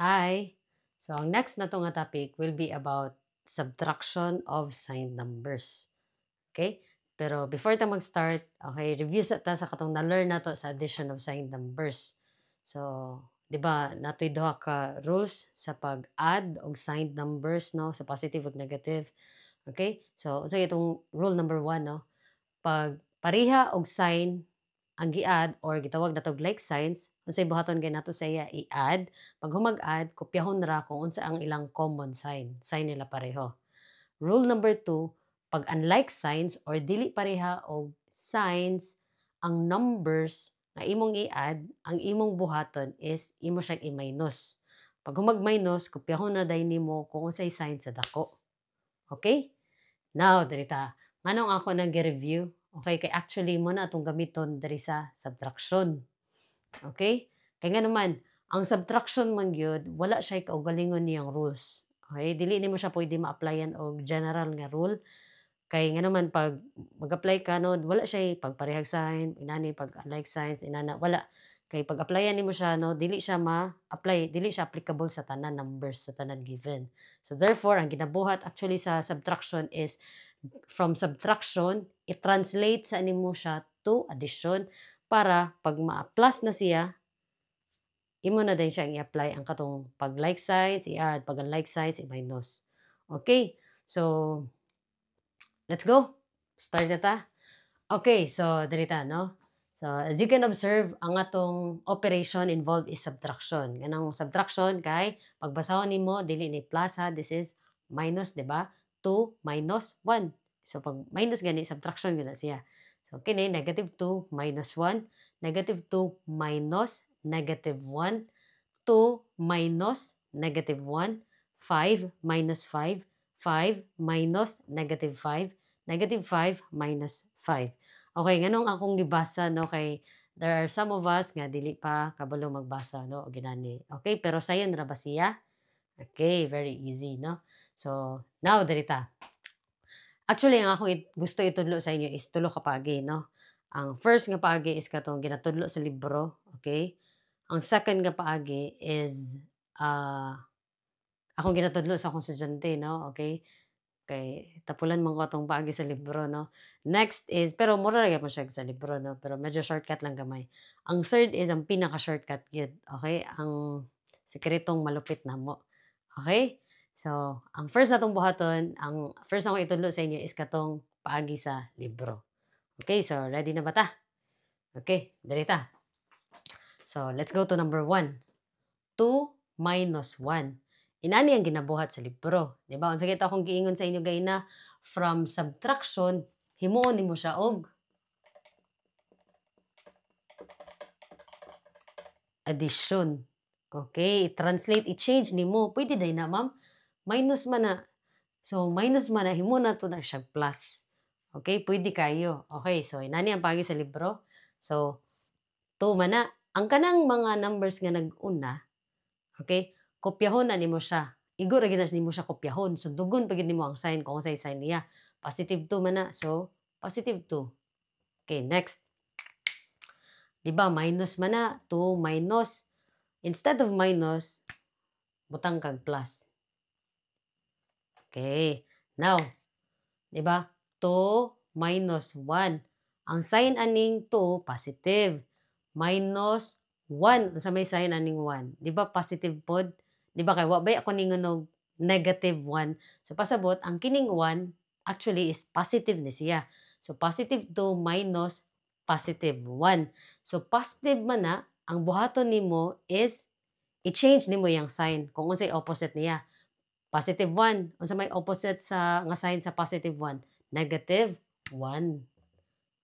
Hi! So, ang next na to nga topic will be about subtraction of signed numbers. Okay? Pero before ta mag-start, okay, review ta sa katong na-learn na to sa addition of signed numbers. So, di ba, nato'y duha ka rules sa pag-add og signed numbers, no? Sa positive ug negative. Okay? So, unsa itong rule number 1, no? Pag pareha og sign ang gi-add or gitawag na tog like signs, unsay buhaton kay nato sa iya i-add, pag humag-add kopyahon ra kung unsa ang ilang common sign nila pareho. Rule number 2, pag unlike signs or dili pareha og signs, ang numbers na imong i-add, ang imong buhaton is imo siyang i-minus. Pag humag-minus, kopyahon na day nimo kung unsay sign sa dako. Okay? Now, dirita, manong ako nang review. Okay, kay actually mo na itong gamiton dari sa subtraction. Okay? Kaya nga naman, ang subtraction man gyud wala siya kaugalingon niyang rules. Okay? Dili nimo siya pwede ma-applyan og general nga rule. Kay nga naman pag mag-apply ka no, wala siya pagparehag sign, inani pag unlike signs, inana wala. Kay pag applyan nimo siya no, dili siya ma-apply, dili siya applicable sa tanan numbers sa tanan given. So therefore, ang ginabuhat actually sa subtraction is from subtraction, i-translate sa nimo siya to addition para pag ma-plus na siya, imo na din siyang i-apply ang katong pag like signs, i-add, pag unlike signs, i-minus. Okay, so let's go. Start na ta. Okay, so dito, no? So, as you can observe, ang atong operation involved is subtraction. Ganang subtraction kay pagbasahon nimo dili ni plus ha, this is minus, di ba? 2 minus 1. So, pag minus gani, subtraction gana siya. So, kini negative 2 minus 1, negative 2 minus negative 1, 2 minus negative 1, 5 minus 5, 5 minus negative 5, negative 5 minus 5. Okay, nganong akong gibasa no kay there are some of us nga dili pa kabalo magbasa no o ginani. Okay, pero sayon ra ba siya? Okay, very easy no. So, now dirita. Actually ang akong gusto itudlo sa inyo is tulo ka paagi no. Ang first nga paagi is katong ginatudlo sa libro, okay? Ang second nga paagi is akong ginatudlo sa akong estudyante no, okay? Kay tapulan man ko atong paagi sa libro, no. Next is pero mura ra gyapon siya sa libro, no, pero medyo shortcut lang gamay. Ang third is ang pinaka-shortcut gyud, okay? Ang sekretong malupit namo. Okay? So, ang first natong buhaton, ang first na akong itudlo sa inyo is katong paagi sa libro. Okay, so ready na ba ta? Okay, dali ta. So, let's go to number 1. 2 minus 1. Inani ang ginabuhat sa libro. Di ba? Unsa kita akong giingon sa inyo gayna, from subtraction, himuon nimo siya og addition. Okay, translate, i-change nimo. Pwede day na, ma'am. Minus man na. So, minus man na, himo na to na siya plus. Okay, pwede kayo. Okay, so inani ang pagi sa libro. So, 2 man na. Ang kanang mga numbers nga nag-una, okay, kopyahon na nimo siya. Igo ra gyud nimo siya kopyahon. So dugon pa gyud nimo ang sign kung unsay sign niya. Positive 2 man na. So positive 2. Okay, next. Di ba minus man na, 2 minus. Instead of minus, butang kag plus. Okay. Now, di ba? 2 minus 1. Ang sign aning 2 positive. Minus 1 sa may sign aning 1. Di ba positive pod? Di ba kay wa bay ako ningon og negative 1. So pasabot ang kining 1 actually is positive ni siya. So positive 2 minus positive 1. So positive man na ang buhaton nimo is i-change nimo yang sign kung unsay opposite niya. Positive 1, unsa may opposite sa nga sign sa positive 1? Negative 1.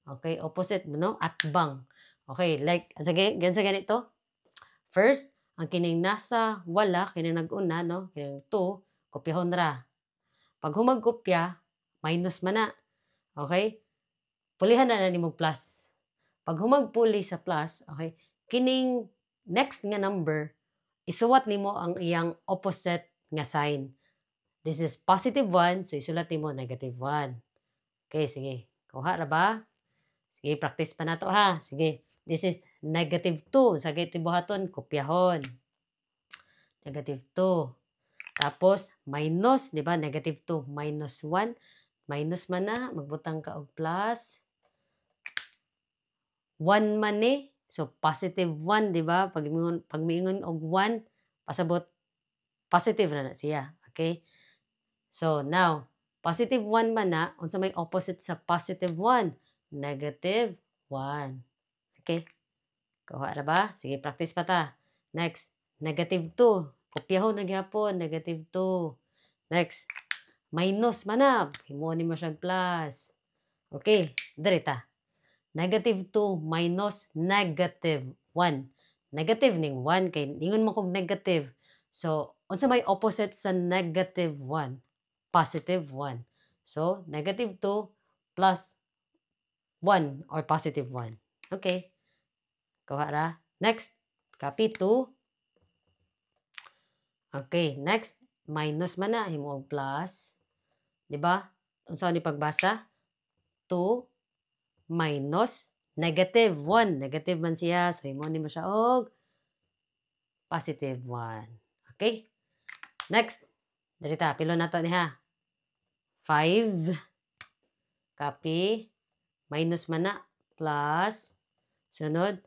Okay, opposite no? Atbang. Okay, like, sige, ganito. First, ang kining nasa wala, kining nag-una, no? Kining 2, kopyahon ra. Pag humagkopya, minus man na. Okay? Pulihan na nimo plus. Pag humagpuli sa plus, okay, kining next nga number, isuwat nimo ang iyang opposite nga sign. This is positive 1, so isulat nimo negative 1. Okay, sige. Kuha ra ba? Sige, practice pa na to ha. Sige. This is negative 2. Sa gayto buhaton, kopyahon. negative 2. Tapos, minus, di ba? Negative 2, minus 1. Minus man na, magbutang ka og plus. 1 man ni. So, positive 1, di ba? Pag miingon og 1, pasabot, positive na siya. Okay? So, now, positive 1 man na, unsa may opposite sa positive 1? Negative 1. Okay? Kuha ra ba? Sige, practice pa ta. Next, negative 2. Kopyahon na gyapon, negative 2. Next, minus manab. Himuon nimo siyang plus. Okay, diri ta. Negative 2 minus negative 1. Negative ning 1 kay ningon mo kog negative. So, unsa may opposite sa negative 1? Positive 1. So, negative 2 plus 1 or positive 1. Okay. Kuha ra. Next, copy 2. Okay, next, minus man na, himo og plus. Di ba? Unsa ni pagbasa? 2 minus negative 1. Negative man siya. So, himo ni mo siya og positive 1. Okay? Next, dirita, pilo na to ni ha. 5. Copy. Minus man na. Plus. Sunod.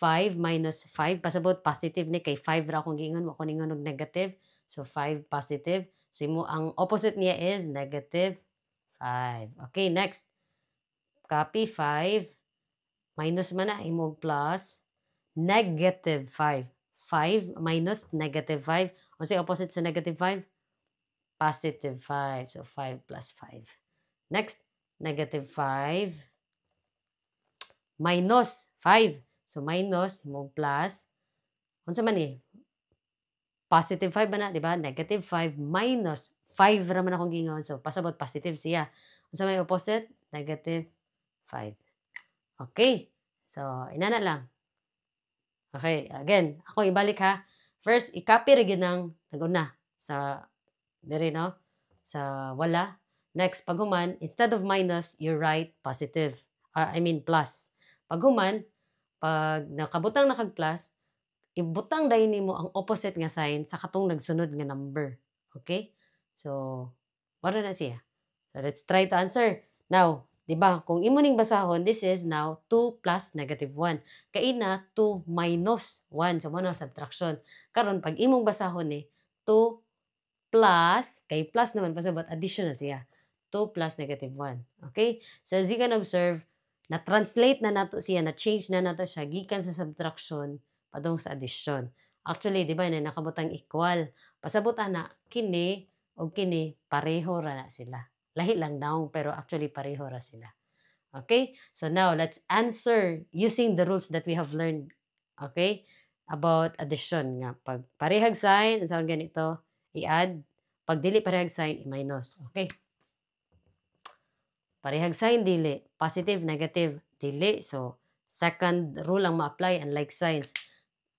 5 minus 5. Pasabot, positive ni. Kay 5 ra akong gingon. Wako ningon og negative. So, 5 positive. So, ang opposite niya is negative 5. Okay, next. Copy 5. Minus man na. Imog plus. Negative 5. 5 minus negative 5. O say opposite sa negative 5? Positive 5. So, 5 plus 5. Next. Negative 5. Minus 5. So, minus, imog plus. Unsa man ni? Positive 5 ba na, di ba? Negative 5 minus 5 raman akong gingon. So, pasabot positive siya. Unsa may opposite? Negative 5. Okay. So, inana lang. Okay. Again, ako ibalik ha. First, i-copy rin ng naguna sa, diri no? Sa wala. Next, paghuman, instead of minus, you write positive. I mean plus. Paghuman, pag nakabutang na kag plus, ibutang dahil nimo ang opposite nga sign sa katong nagsunod nga number. Okay? So, wala na siya. So, let's try to answer. Now, di ba, kung imo ning basahon, this is now 2 plus negative 1. Kaina, 2 minus 1. So, muna subtraction. Karon pag imong basahon ni, 2 plus, kay plus naman, pasabot, addition na siya. 2 plus negative 1. Okay? So, as you can observe, na-translate na nato siya, na-change na nato siya, gikan sa subtraction, padong sa addition. Actually, di ba, na nakabutang equal. Pasabot na, kini o kini, pareho ra na sila. Lahi lang daw, pero actually pareho ra sila. Okay? So now, let's answer using the rules that we have learned. Okay? About addition nga. Pag parehag sign, saan ganito, i-add. Pag dili parehag sign, i-minus. Okay? Parehag sign, dili. Positive, negative, dili. So, second rule ang ma-apply, unlike signs.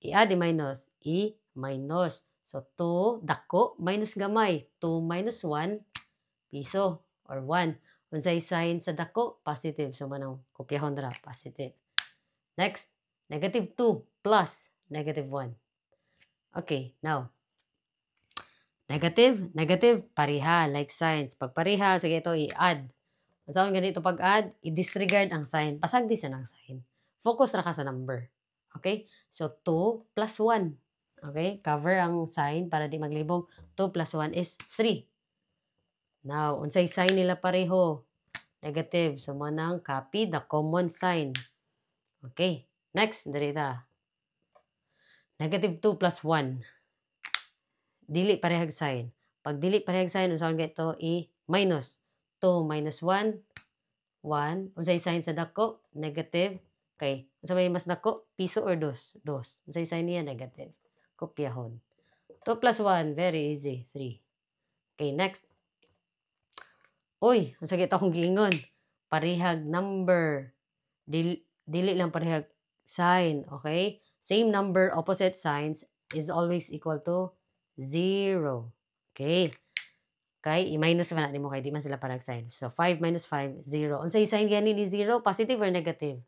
I-add, i-minus. I-minus. So, 2, dako, minus gamay. 2 minus 1, piso, or 1. Unsay sign sa dako, positive. So, manong kopyahon ra, positive. Next, negative 2 plus negative 1. Okay, now, negative, negative, pariha, like signs. Pag pariha, sige ito, i-add. Sa so, ganito pag-add, i-disregard ang sign. Pasagdi sa ng sign. Focus ra ka sa number. Okay? So, 2 plus 1. Okay? Cover ang sign para di maglibog. 2 plus 1 is 3. Now, unsay sign nila pareho? Negative. So, manang copy the common sign. Okay. Next, darita. Negative 2 plus 1. Dili parehag sign. Pag dili parehag sign, unsaon ganito, i-minus. 2 minus 1, 1. Unsay sign sa dako? Negative. Okay. Unsa may mas dako? Piso or dos? Dos. Unsay sign niya? Negative. Kopyahon. 2 plus 1. Very easy. 3. Okay, next. Uy, unsa kita akong giingon? Parehag number. Dili lang parehag sign. Okay? Same number, opposite signs is always equal to 0. Okay? Okay, i-minus man natin mo kay di man sila parang sign. So, 5 minus 5, 0. Unsay sign gani ni 0? Positive or negative?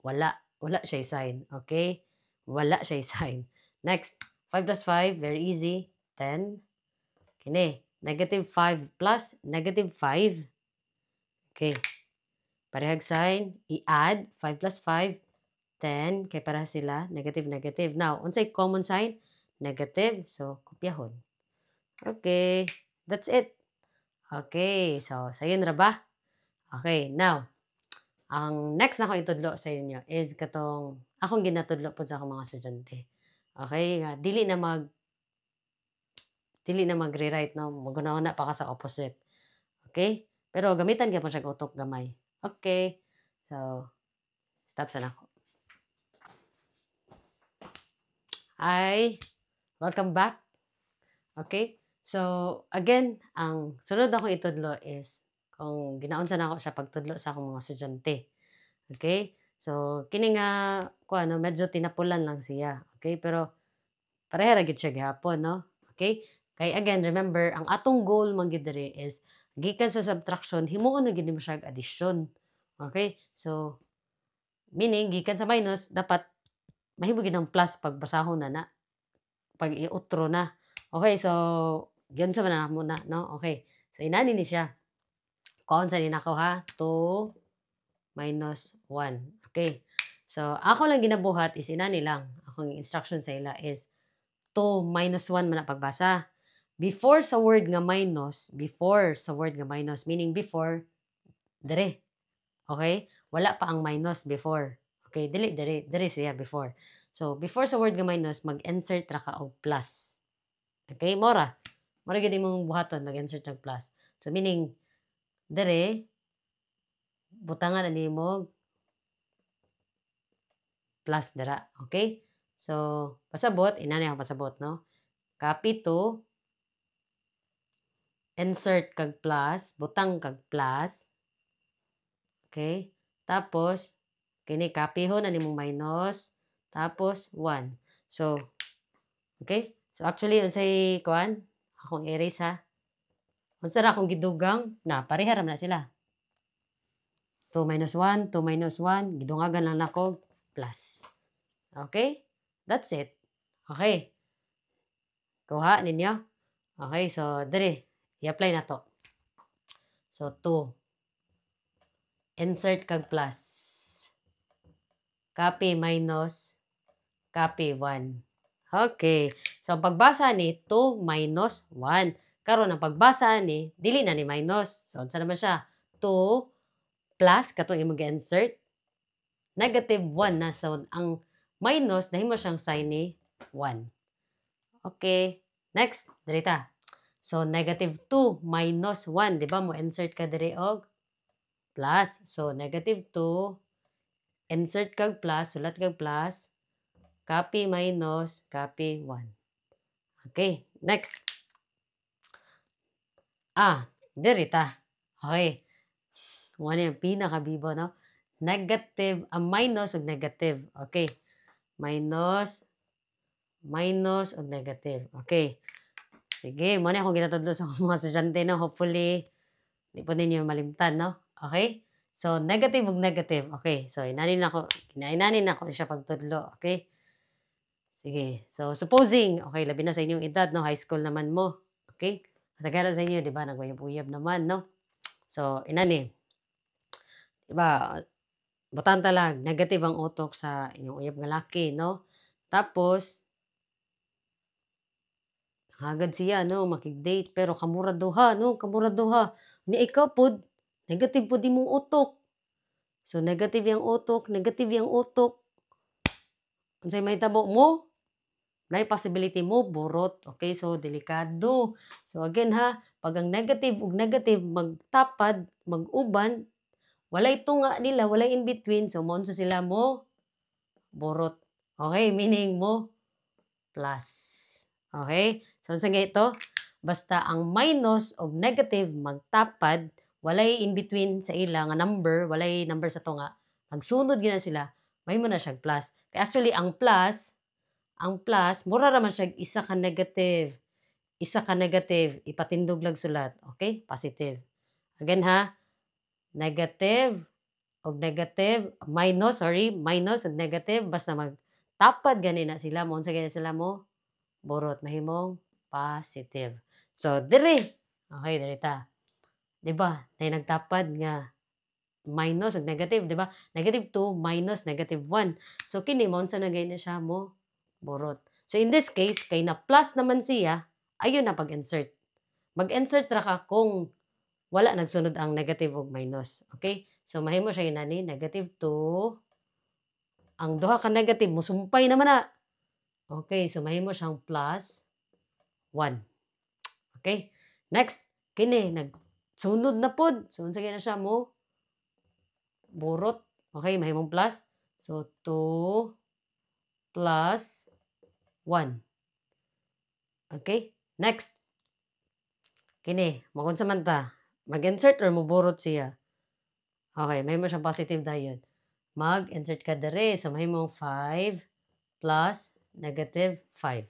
Wala. Wala siya sign. Okay? Wala siya sign. Next, 5 plus 5, very easy. 10. Kini, negative 5 plus negative 5. Okay. Parehag sign, i-add 5 plus 5, 10. Kaya para sila, negative, negative. Now, unsay common sign? Negative. So, kopyahon. Okay. That's it. Okay. So, sayon ra ba? Okay. Now, ang next na ko itudlo sa inyo is katong akong ginatudlo po sa akong mga estudyante. Okay? Nga, dili na mag-rewrite, no? Maguna-una pa ka sa opposite. Okay? Pero gamitan ka po siya utok gamay. Okay. So, stop sa nako. Hi. Welcome back. Okay? So, again, ang sunod akong itudlo is kung ginaunsa na ako siya pagtudlo sa akong mga estudyante. Okay? So, kini nga, medyo tinapulan lang siya. Okay? Pero, pareha ra gid siya gihapon, no? Okay? Kay again, remember, ang atong goal man gid diri is gikan sa subtraction, himuon na gid mo siya addition. Okay? So, meaning, gikan sa minus, dapat mahimo gid ang plus pag basahon na pag iutro na. Okay, so, yun sa na muna, no? Okay. So, inani ni siya. Kaon sa ninakaw ha? 2 minus 1. Okay. So, ako lang ginabuhat is inani lang. Akong instruction sa ila is 2 minus 1 man na pagbasa. Before sa word nga minus, meaning before, dire. Okay? Wala pa ang minus before. Okay? Dire siya before. So, before sa word nga minus, mag-insert ra ka og plus. Okay? Mora gid imong buhaton, mag-insert ng plus. So, meaning, dire, butangan na nimo plus dira. Okay? So, pasabot, inani ako pasabot, no? Copy to, insert kag plus, butang kag plus. Okay? Tapos, kini copy ho na nimong minus, tapos 1. So, okay? So, actually, unsay kuan, akong erase ha. Unsa ra akong gidugang, na pareha ra na sila. 2 minus 1, 2 minus 1, gidungagan lang nako plus. Okay? That's it. Okay. Kuha ninyo. Okay, so, diri, i-apply na to. So, 2. Insert kag plus. Copy minus. Copy 1. Okay. So, ang pagbasa ni 2 minus 1. Karon ang pagbasa ni, dili na ni minus. So, unsa naman siya? 2 plus, katong imong insert. Negative 1 na. So, ang minus, nahimo siyang sign ni 1. Okay. Next, dirita. So, negative 2 minus 1. Diba mo insert ka diri og plus. So, negative 2, insert kag plus, sulat kag plus, copy minus, copy 1. Okay, next. Dirita. Okay. Ano yung pinakabibo, no? Negative, minus ug negative. Okay. Minus ug negative. Okay. Sige, mo na akong ginatudlo sa mga estudyante, no? Hopefully, di po ninyo malimtan, no? Okay? So, negative ug negative. Okay. So, inanin ako siya pagtudlo. Okay? Sige. So, supposing, okay, labi na sa inyong edad, no? High school naman mo. Okay? Kasagaran sa inyo, di ba? Nagwayab-uyab naman, no? So, inani. Diba? Butan talag, negative ang utok sa inyong uyab nga laki, no? Tapos, hagad siya, no? Makig-date. Pero kamura duha, no? Kamura duha. Ni ikaw pod, negative pod imong utok. So, negative yung utok. Unsay may tabo mo? May possibility mo, burot. Okay, so delikado. So again ha, pag ang negative ug negative magtapad, mag-uban, walay tunga nila, walay in between. So mo sa sila mo, burot. Okay, meaning mo, plus. Okay, so sa ito, basta ang minus ug negative magtapad, walay in between sa ila nga number, walay number sa tunga. Pagsunod gina sila, may mo na siya plus. Kaya actually, ang plus, mura raman siya isa ka negative, ipatindog lang sulat. Okay? Positive. Again ha, negative ug minus ug negative, basta magtapad gani na sila, mo sa gani sila mo, burot mahimong positive. So diri, okay, diri ta. Di ba? Nay nagtapad nga minus ug negative, di ba? Negative 2 minus negative 1. So kini mo unsa na gayna siya mo burot. So in this case, kay na plus naman siya, ayon na pag-insert. Mag-insert ra ka kung wala nagsunod ang negative ug minus. Okay? So mahimo siya inani negative 2. Ang duha ka negative musumpay naman na. Okay, so mahimo siyang plus 1. Okay? Next, kini nagsunod na pod. So unsa na siya mo burot. Okay, mahimong plus. So 2 plus 1. Okay? Next. Kini, magunsa man ta. Mag-insert or muburot siya? Okay, mahimo siyang positive dayon. Mag-insert ka dere. So mahimong 5 plus negative 5.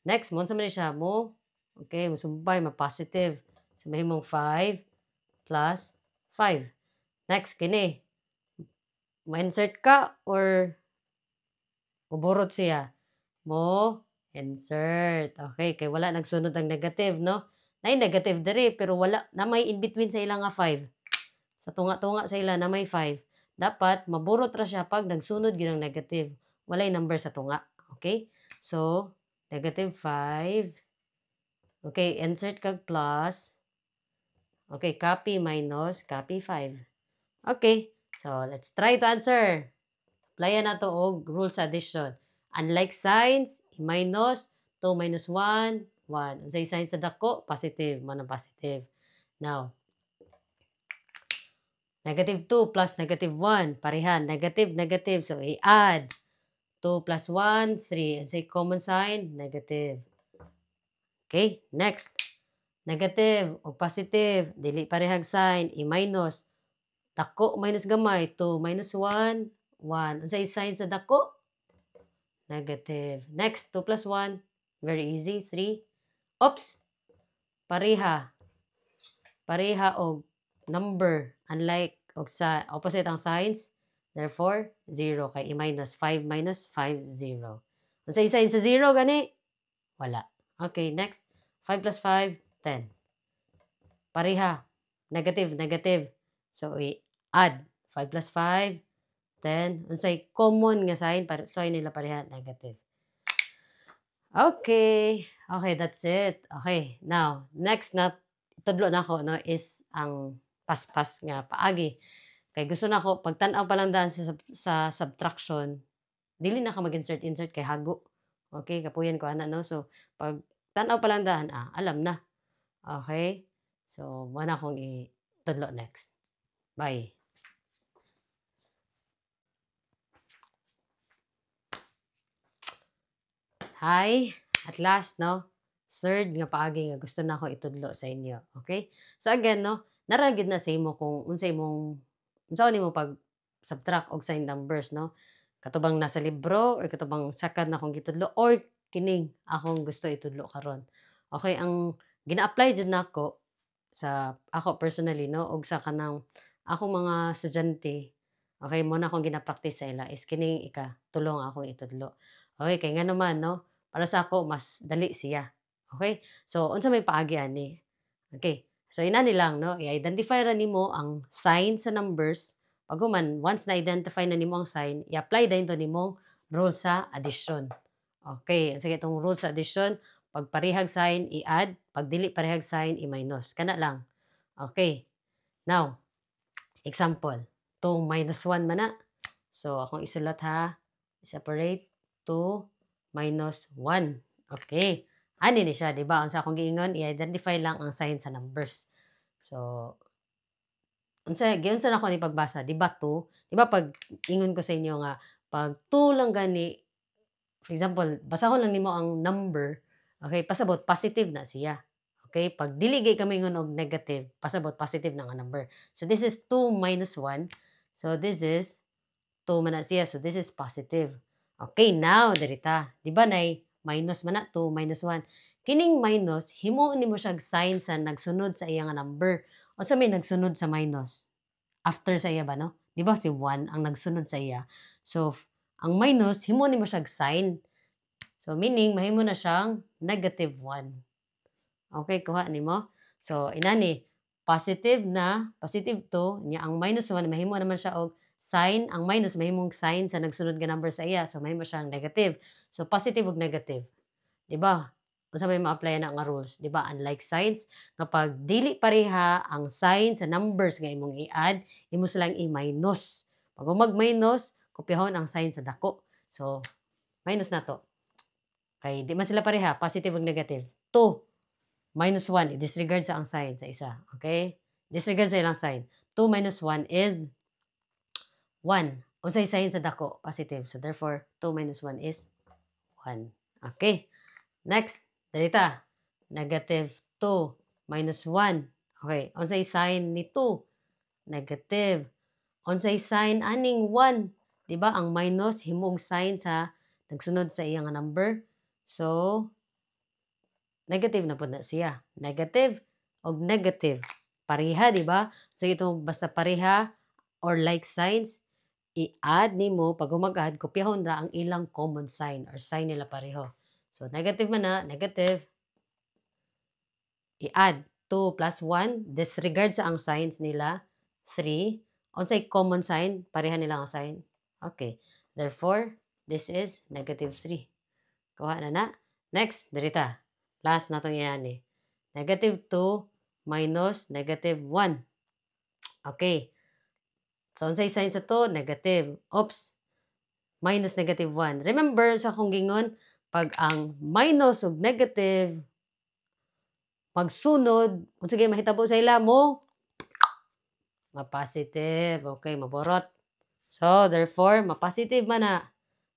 Next, mo sa man siya mo. Okay, musumpay, ma-positive. So mahimong 5 plus 5. Next, kini. Ma-insert ka or muburot siya? Mo insert. Okay, kay wala nagsunod ang negative, no? Nay negative dere pero wala na may in between sa ilang nga 5. Sa tunga-tunga sa ila na may 5. Dapat maburot ra siya pag nagsunod gyud ang negative. Walay number sa tunga. Okay? So, negative 5. Okay, insert kag plus. Okay, copy minus, copy 5. Okay, so let's try to answer. Applyan na to og rules addition. Unlike signs, minus, 2 minus 1, 1. Unsay sign sa dako? Positive, man positive. Now, negative 2 plus negative 1, parehan, negative, negative. So, i-add. 2 plus 1, 3. And say common sign, negative. Okay, next. Negative o positive, dili parehag sign, i-minus. Dako minus gamay, 2 minus 1, 1. Ang sign sa dako? Negative. Next, 2 plus 1, very easy, 3. Oops, pareha. Pareha o number, unlike og sa opposite ang signs. Therefore, 0 kay i-minus 5 minus 5, 0. Ang sign sa 0 gani? Wala. Okay, next. 5 plus 5, 10. Pareha. Negative, negative. So, i-add. 5 plus 5, 10. Ang say common nga sign, so nila pareha, negative. Okay. Okay, that's it. Okay, now, next na tudlo na ako, no, is ang paspas nga paagi. Kay gusto na ako, pag tanaw pa lang daan sa subtraction, dili na ka mag-insert kay hago. Okay, kapuyan ko ana, no? So, pag tanaw pa lang daan, alam na. Okay? So, muna akong itudlo next. Bye. Hi, at last, no? Third nga paagi nga gusto na ako itudlo sa inyo. Okay? So again, no, naragid na sa imo kung unsa nimo pag subtract og sign numbers, no? Katubang nasa libro or katubang sakad na akong gitudlo or kining akong gusto itudlo karon. Okay, ang gina-apply jud nako sa ako personally, no, og sa kanang akong mga estudyante. Okay, mo na akong gina-practice sa ila is kining tulong akong itudlo. Okay, kay nga naman, no, para sa ako mas dali siya. Okay? So unsa may paagi ani? Okay. So inani lang, no, i-identify ra nimo ang sign sa numbers. Paghuman once na-identify na nimo ang sign, i-apply din to nimong rule sa addition. Okay, sige itong rule sa addition, pag parehag sign i-add, pag dili parehag sign i-minus. Kana lang. Okay. Now, example, 2 minus 1 man na. So akong isulat ha, separate 2 minus 1. Okay. Ani ni siya, di ba? Ang sa akong giingon, i-identify lang ang sign sa numbers. So, giyon sa ako ni pagbasa, di ba 2? Di ba pag ingon ko sa inyo nga, pag 2 lang gani, for example, basahon lang nimo ang number, okay, pasabot, positive na siya. Okay, pag diligay kami ingon og negative, pasabot, positive na nga number. So, this is 2 minus 1. So, this is 2 man na siya. So, this is positive. Okay, now, dirita. Di ba, nay? Minus man na, 2 minus 1. Kining minus, himuon nimo siya sign sa nagsunod sa iya nga number. O sa may nagsunod sa minus. After sa iya ba, no? Di ba si 1 ang nagsunod sa iya? So, ang minus, himuon nimo siya sign. So, meaning, mahimo na siyang negative 1. Okay, kuha ni mo. So, inani, positive 2, niya ang minus 1, mahimo naman siya og sign, ang minus, mahimong sign sa nagsunod nga number sa iya. So, mahimo siyang negative. So, positive ug negative. Diba? Kung sa may ma-apply na nga rules. Diba? Unlike signs, kapag dili pareha ang sign sa numbers nga imong i-add, imo silang i-minus. Pag mag-minus, kopyahon ang sign sa dako. So, minus na to. Okay, di man sila pareha, positive ug negative. 2 minus 1, i-disregard sa ang sign sa isa. Okay? Disregard sa ilang sign. 2 minus 1 is 1. Unsay sign sa dako? Positive. So, therefore, 2 minus 1 is 1. Okay. Next, darita. Negative 2 minus 1. Okay. Unsay sign ni 2? Negative. Unsay sign aning 1? Diba? Ang minus, himong sign sa nagsunod sa iyang number. So, negative na po na siya. Negative o negative. Pareha, di ba? So, itong basta pareha or like signs, i-add ni mo, pag umag-add, kopyahon na ang ilang common sign or sign nila pareho. So, negative man na, negative. I-add 2 plus 1, disregard sa ang signs nila, 3. Unsay common sign, pareha nila ang sign. Okay. Therefore, this is negative 3. Kuha na na. Next, dirita. Plus na itong yan eh. Negative 2 minus negative 1. Okay. So, unsay sign sa to? Negative. Oops. Minus negative 1. Remember sa kong gingon, pag ang minus ug negative magsunod, kung sige mahitabo sa ila mo, ma-positive. Okay, maborot. So, therefore, ma-positive man na.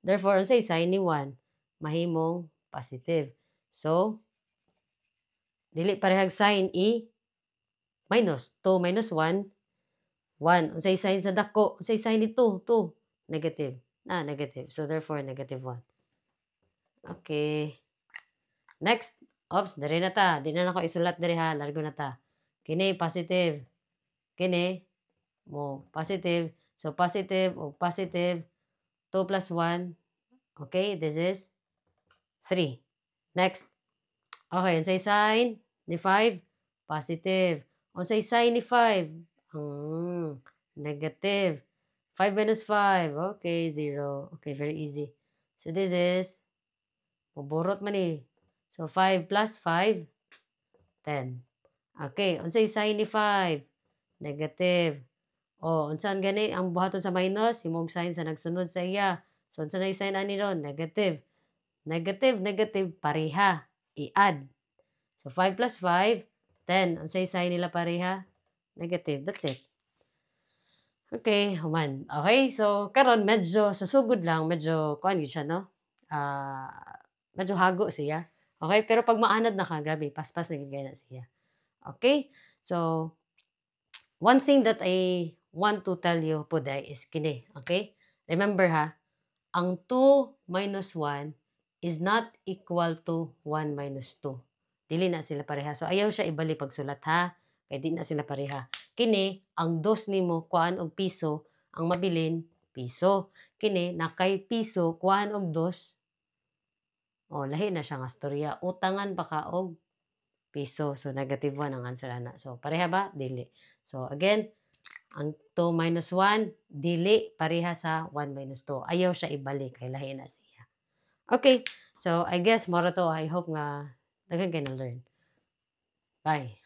Therefore, unsay sign ni 1? Mahimong positive. So, dili parehag sign minus 2 minus 1 1. Unsay sign sa dako? Unsay sign ni 2? 2 negative. Negative. So therefore negative 1. Okay. Next. Oops, diri na ta. Di na ako isulat diri ha. Largo na ta. Kini positive. Kini mo positive. So positive o positive 2 plus 1. Okay, this is 3. Next. Okay, unsay sign ni 5? Positive. Unsay sign ni 5? Negative. 5 minus 5. Okay, 0. Okay, very easy. So this is, maburot man eh. So 5 plus 5, 10. Okay, unsay sign ni 5? Negative. Unsan gani ang buhaton sa minus? Himong sign sa nagsunod sa iya. So unsa na sign ani ron? Negative. Negative, negative, pareha. I-add. So 5 plus 5, 10. Unsay sign nila pareha? Negative. That's it. Okay, human. Okay, so karon medyo sa sugod lang, medyo kuan siya, no? Medyo hago siya. Okay, pero pag maanad na ka, grabe, paspas na gigay na siya. Okay? So, one thing that I want to tell you po is kini, okay? Remember ha, ang 2 minus 1 is not equal to 1 minus 2. Dili na sila pareha. So, ayaw siya ibali pagsulat ha. Kaya di na sila pareha. Kini, ang dos nimo kuhaan og piso, ang mabilin, piso. Kini, nakay piso, kuhaan og dos. Lahi na siya nga storya. Utangan pa ka og piso. So, negative 1 ang answer na. So, pareha ba? Dili. So, again, ang 2 minus 1, dili pareha sa 1 minus 2. Ayaw siya ibalik. Kaya lahi na siya. Okay. So, I guess, moro to. I hope nga, daghan kayo na learn. Bye.